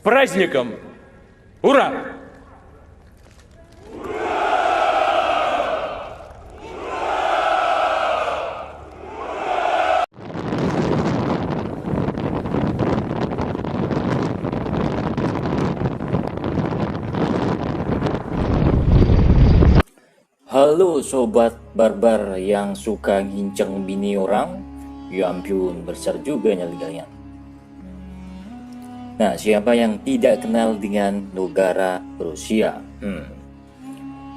праздником! Ура! Halo sobat barbar yang suka ginceng bini orang. Ya ampun, besar juga nyali kalian. Nah, siapa yang tidak kenal dengan negara Rusia?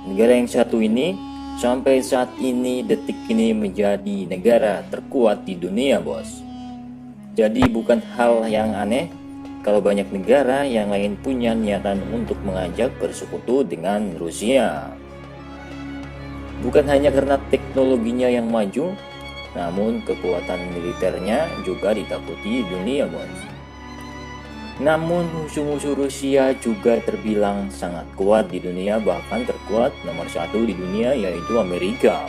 Negara yang satu ini sampai saat ini, detik ini menjadi negara terkuat di dunia, bos. Jadi bukan hal yang aneh kalau banyak negara yang lain punya niatan untuk mengajak bersekutu dengan Rusia. Bukan hanya karena teknologinya yang maju, namun kekuatan militernya juga ditakuti dunia, bos. Namun musuh-musuh Rusia juga terbilang sangat kuat di dunia, bahkan terkuat nomor satu di dunia, yaitu Amerika.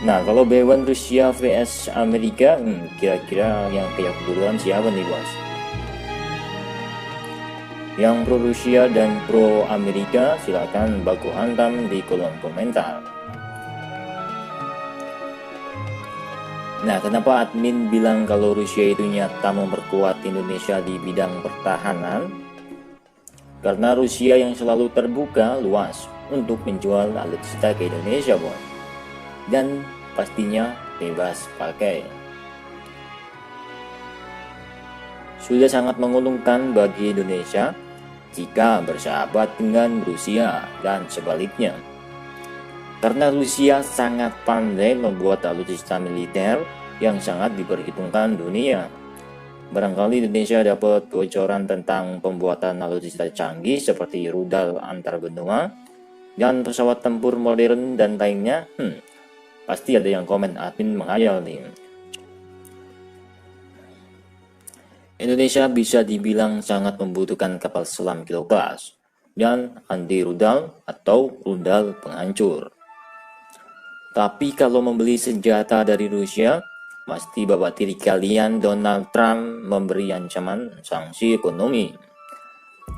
Nah, kalau bewan Rusia vs Amerika, kira-kira yang kayak duluan siapa nih, bos? Yang pro Rusia dan pro Amerika silakan baku hantam di kolom komentar. Nah, kenapa admin bilang kalau Rusia itu nyata memperkuat Indonesia di bidang pertahanan? Karena Rusia yang selalu terbuka luas untuk menjual alutsista ke Indonesia, bos. Dan pastinya bebas pakai. Sudah sangat menguntungkan bagi Indonesia jika bersahabat dengan Rusia dan sebaliknya. Karena Rusia sangat pandai membuat alutsista militer yang sangat diperhitungkan dunia. Barangkali Indonesia dapat bocoran tentang pembuatan alutsista canggih seperti rudal antar benua dan pesawat tempur modern dan lainnya. Pasti ada yang komen admin menghayal nih. Indonesia bisa dibilang sangat membutuhkan kapal selam kilo kelas dan anti rudal atau rudal penghancur. Tapi kalau membeli senjata dari Rusia, pasti bapak tiri kalian Donald Trump memberi ancaman sanksi ekonomi.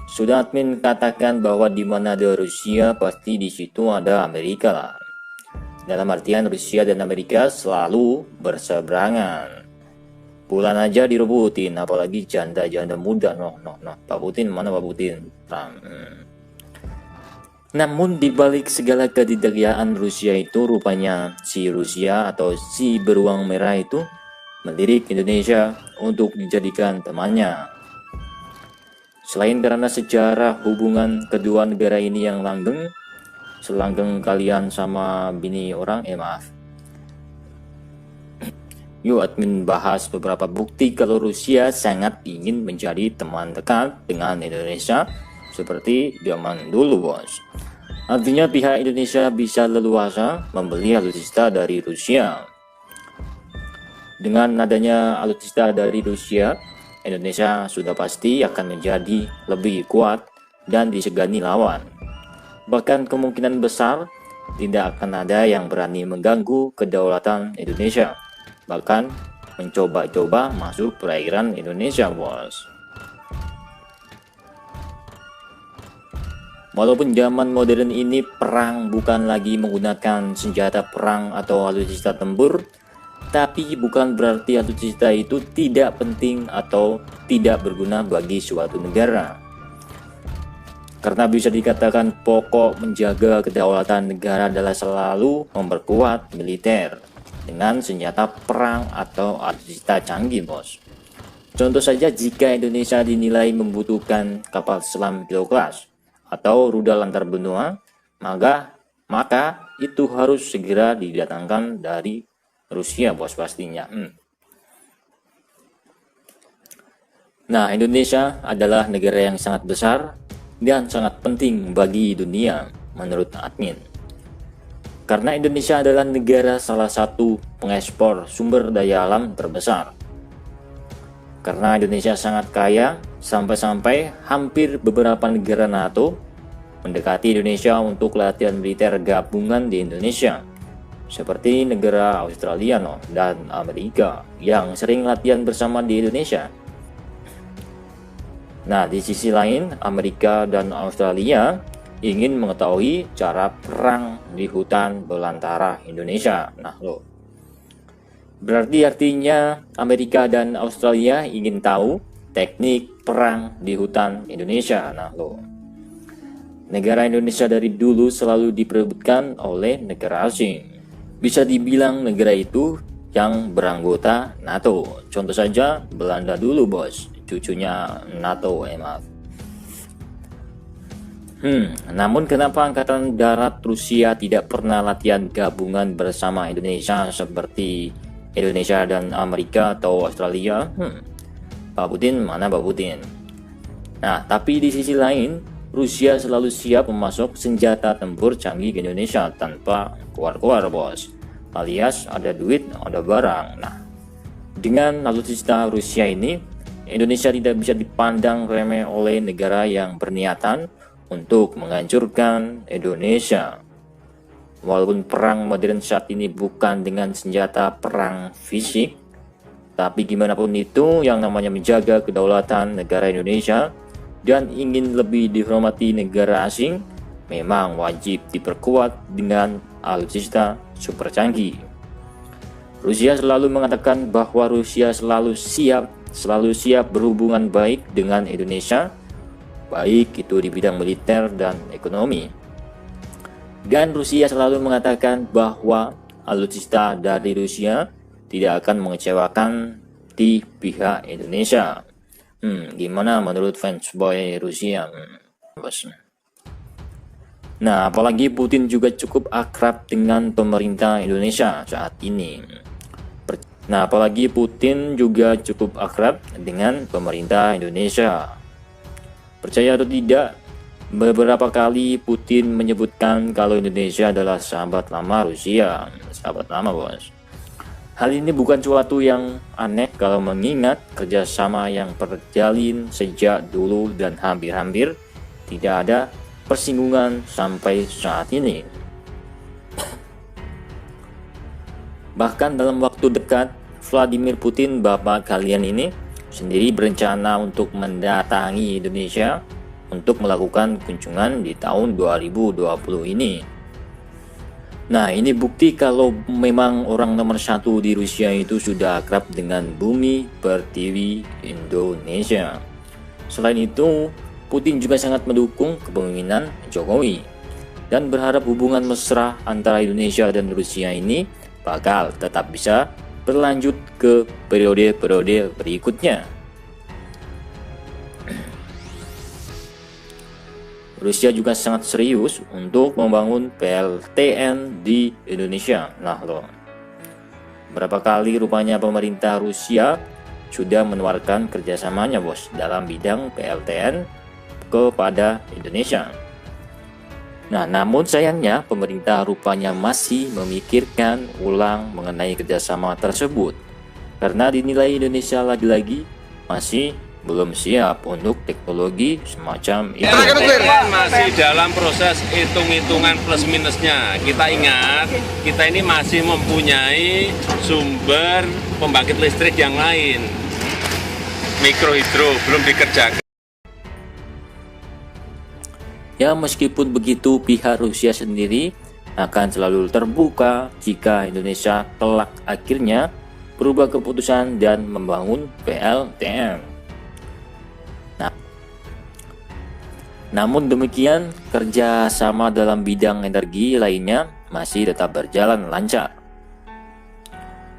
Sudah admin katakan bahwa di mana ada Rusia pasti di situ ada Amerika lah. Dalam artian Rusia dan Amerika selalu berseberangan. Bulan aja direbutin, apalagi janda-janda muda. Pak Putin mana Pak Putin? Namun dibalik segala kedidakyaan Rusia itu, rupanya si Rusia atau si beruang merah itu melirik Indonesia untuk dijadikan temannya. Selain karena sejarah hubungan kedua negara ini yang langgeng, selanggeng kalian sama bini orang, maaf. Yuk admin bahas beberapa bukti kalau Rusia sangat ingin menjadi teman dekat dengan Indonesia seperti zaman dulu, bos. Artinya pihak Indonesia bisa leluasa membeli alutsista dari Rusia. Dengan adanya alutsista dari Rusia, Indonesia sudah pasti akan menjadi lebih kuat dan disegani lawan. Bahkan kemungkinan besar tidak akan ada yang berani mengganggu kedaulatan Indonesia, bahkan mencoba-coba masuk perairan Indonesia, bos. Walaupun zaman modern ini perang bukan lagi menggunakan senjata perang atau alutsista tempur, tapi bukan berarti alutsista itu tidak penting atau tidak berguna bagi suatu negara. Karena bisa dikatakan pokok menjaga kedaulatan negara adalah selalu memperkuat militer dengan senjata perang atau alutsista canggih, bos. Contoh saja, jika Indonesia dinilai membutuhkan kapal selam kilo kelas atau rudal antar benua, maka itu harus segera didatangkan dari Rusia, bos, pastinya. Nah, Indonesia adalah negara yang sangat besar dan sangat penting bagi dunia menurut admin. Karena Indonesia adalah negara salah satu pengekspor sumber daya alam terbesar. Karena Indonesia sangat kaya, sampai-sampai hampir beberapa negara NATO mendekati Indonesia untuk latihan militer gabungan di Indonesia. Seperti negara Australia dan Amerika yang sering latihan bersama di Indonesia. Nah, di sisi lain, Amerika dan Australia ingin mengetahui cara perang di hutan belantara Indonesia. Nah, loh. Berarti artinya Amerika dan Australia ingin tahu teknik perang di hutan Indonesia. Nah, loh. Negara Indonesia dari dulu selalu diperebutkan oleh negara asing. Bisa dibilang negara itu yang beranggota NATO. Contoh saja Belanda dulu, bos. Cucunya NATO, maaf. Namun kenapa Angkatan Darat Rusia tidak pernah latihan gabungan bersama Indonesia seperti Indonesia dan Amerika atau Australia? Pak Putin, mana Pak Putin? Nah, tapi di sisi lain, Rusia selalu siap memasok senjata tempur canggih ke Indonesia tanpa keluar-keluar, bos. Alias ada duit, ada barang. Nah, dengan alutsista Rusia ini, Indonesia tidak bisa dipandang remeh oleh negara yang berniatan untuk menghancurkan Indonesia. Walaupun perang modern saat ini bukan dengan senjata perang fisik, tapi gimana pun itu yang namanya menjaga kedaulatan negara Indonesia dan ingin lebih dihormati negara asing, memang wajib diperkuat dengan alutsista super canggih. Rusia selalu mengatakan bahwa Rusia selalu siap berhubungan baik dengan Indonesia, baik itu di bidang militer dan ekonomi. Dan Rusia selalu mengatakan bahwa alutsista dari Rusia tidak akan mengecewakan di pihak Indonesia. Gimana menurut fans boy Rusia? Bos. Nah, apalagi Putin juga cukup akrab dengan pemerintah Indonesia saat ini. Nah, apalagi Putin juga cukup akrab dengan pemerintah Indonesia. Percaya atau tidak, beberapa kali Putin menyebutkan kalau Indonesia adalah sahabat lama Rusia. Sahabat lama, bos. Hal ini bukan suatu yang aneh kalau mengingat kerjasama yang terjalin sejak dulu dan hampir-hampir tidak ada persinggungan sampai saat ini. Bahkan dalam waktu dekat, Vladimir Putin, bapak kalian ini, sendiri berencana untuk mendatangi Indonesia untuk melakukan kunjungan di tahun 2020 ini. Nah, ini bukti kalau memang orang nomor satu di Rusia itu sudah akrab dengan bumi pertiwi Indonesia. Selain itu, Putin juga sangat mendukung kepemimpinan Jokowi dan berharap hubungan mesra antara Indonesia dan Rusia ini bakal tetap bisa berlanjut ke periode-periode berikutnya. Rusia juga sangat serius untuk membangun PLTN di Indonesia. Nah, loh. Berapa kali rupanya pemerintah Rusia sudah menawarkan kerjasamanya, bos, dalam bidang PLTN kepada Indonesia. Nah, namun sayangnya pemerintah rupanya masih memikirkan ulang mengenai kerjasama tersebut karena dinilai Indonesia lagi-lagi masih belum siap untuk teknologi semacam itu. Masih dalam proses hitung-hitungan plus minusnya. Kita ingat, kita ini masih mempunyai sumber pembangkit listrik yang lain. Mikrohidro belum dikerjakan. Ya, meskipun begitu, pihak Rusia sendiri akan selalu terbuka jika Indonesia kelak akhirnya berubah keputusan dan membangun PLTN. Namun demikian, kerjasama dalam bidang energi lainnya masih tetap berjalan lancar.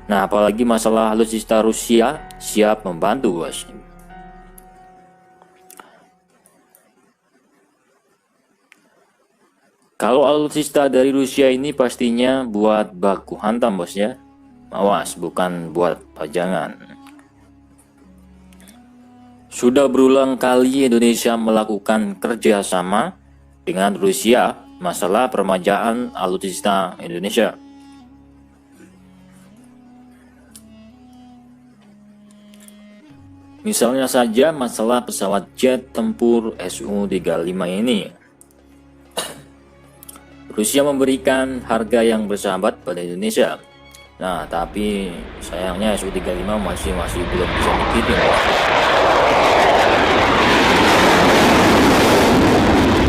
Nah, apalagi masalah alutsista Rusia siap membantu, bos. Kalau alutsista dari Rusia ini pastinya buat baku hantam, bos ya. Awas, bukan buat pajangan. Sudah berulang kali Indonesia melakukan kerjasama dengan Rusia masalah permajaan alutsista Indonesia. Misalnya saja masalah pesawat jet tempur Su-35 ini. Rusia memberikan harga yang bersahabat pada Indonesia. Nah, tapi sayangnya Su-35 masih belum bisa dikirim.